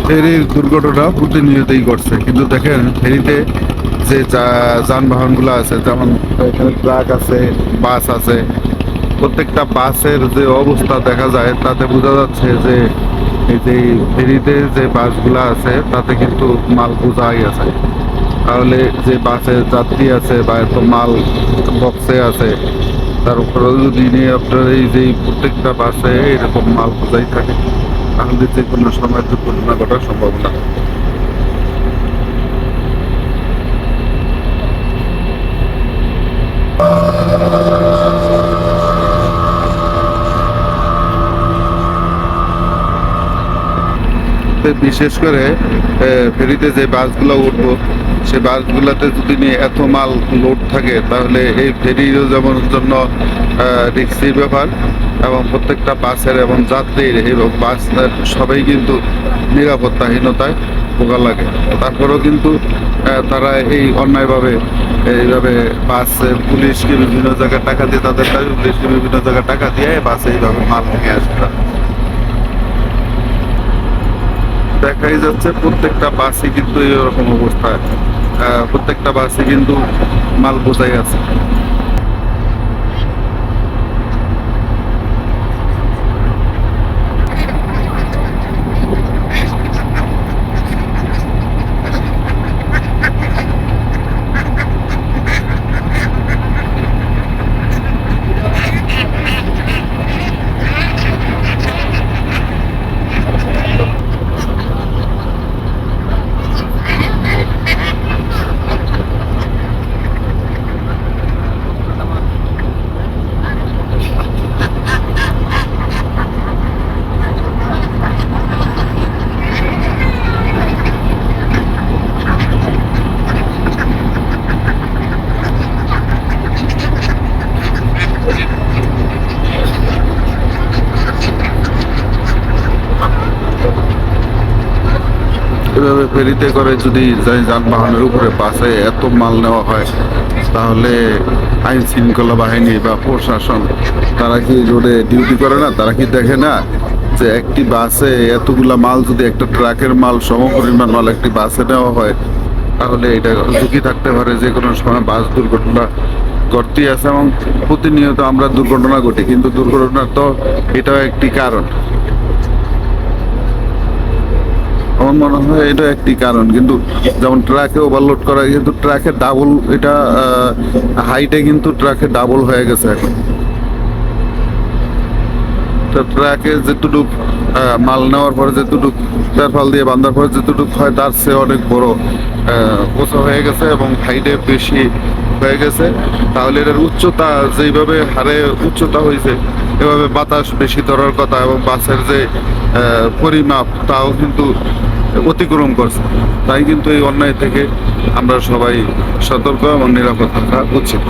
ফেরির দুর্ঘটনা প্রতিনিয়তই ঘটছে, কিন্তু দেখেন ফেরিতে যে যানবাহনগুলো আছে, যেমন এখানে ট্রাক আছে, বাস আছে, প্রত্যেকটা বাসের যে অবস্থা দেখা যায় তাতে বোঝা যাচ্ছে যে এই যে ফেরিতে যে বাসগুলো আছে তাতে কিন্তু মাল বোঝাই আছে। তাহলে যে বাসে যাত্রী আছে বা এত মাল বক্সে আছে, তার উপরেও যদি নিয়ে আপনার এই যে প্রত্যেকটা বাসে এরকম মাল বোঝাই থাকে, তাহলে যে কোনো সময় দুর্ঘটনা ঘটার সম্ভাবনা। বিশেষ করে ফেরিতে যে বাসগুলো উঠবো, সে বাসগুলোতে যদি নিয়ে এত মাল লোড থাকে, তাহলে এই ফেরিরও যেমন জন্য রিক্সির ব্যাপার, এবং প্রত্যেকটা বাসের এবং যাত্রীর এবং বাস সবাই কিন্তু নিরাপত্তাহীনতায় ভোগা লাগে। তারপরেও কিন্তু তারা এই অন্যায়ভাবে এইভাবে বাস পুলিশকে বিভিন্ন জায়গায় টাকা দিয়ে, তাদের কাছে পুলিশকে বিভিন্ন জায়গায় টাকা দিয়ে বাসে এইভাবে মাল নিয়ে আসে। দেখাই যাচ্ছে প্রত্যেকটা বাসে কিন্তু এরকম অবস্থা, প্রত্যেকটা বাসে কিন্তু মাল বোঝাই আছে। এভাবে ফেরিতে করে যদি যানবাহনের উপরে বাসে এত মাল নেওয়া হয়, তাহলে আইন শৃঙ্খলা বাহিনী বা প্রশাসন তারা কি রোডে ডিউটি করে না? তারা কি দেখে না যে একটি বাসে এতগুলা মাল, যদি একটা ট্রাকের মাল সমপরিমাণ মাল একটি বাসে নেওয়া হয়, তাহলে এটা ঝুঁকি থাকতে পারে যে কোনো সময় বাস দুর্ঘটনা ঘটতেই আছে, এবং প্রতিনিয়ত আমরা দুর্ঘটনা ঘটি, কিন্তু দুর্ঘটনার তো এটাও একটি কারণ। আমার মনে হয় এটা একটি কারণ। কিন্তু যেমন ট্রাকে ওভারলোড করা, কিন্তু ট্রাকে ডাবল, এটা হাইটে কিন্তু ট্রাকে ডাবল হয়ে গেছে এখন। তো ট্রাকে যেটুক মাল নেওয়ার পরে যেটুক তেরফাল দিয়ে বাঁধার পরে যেটুক হয়, তার চেয়ে অনেক বড় উঁচু হয়ে গেছে এবং হাইটে বেশি হয়ে গেছে। তাহলে এটার উচ্চতা যেইভাবে হারে উচ্চতা হয়েছে, এভাবে বাতাস বেশি ধরার কথা এবং বাসের যে পরিমাপ তাও কিন্তু অতিক্রম করছে। তাই কিন্তু এই অন্যায় থেকে আমরা সবাই সতর্ক এবং নিরাপদ থাকা উচিত।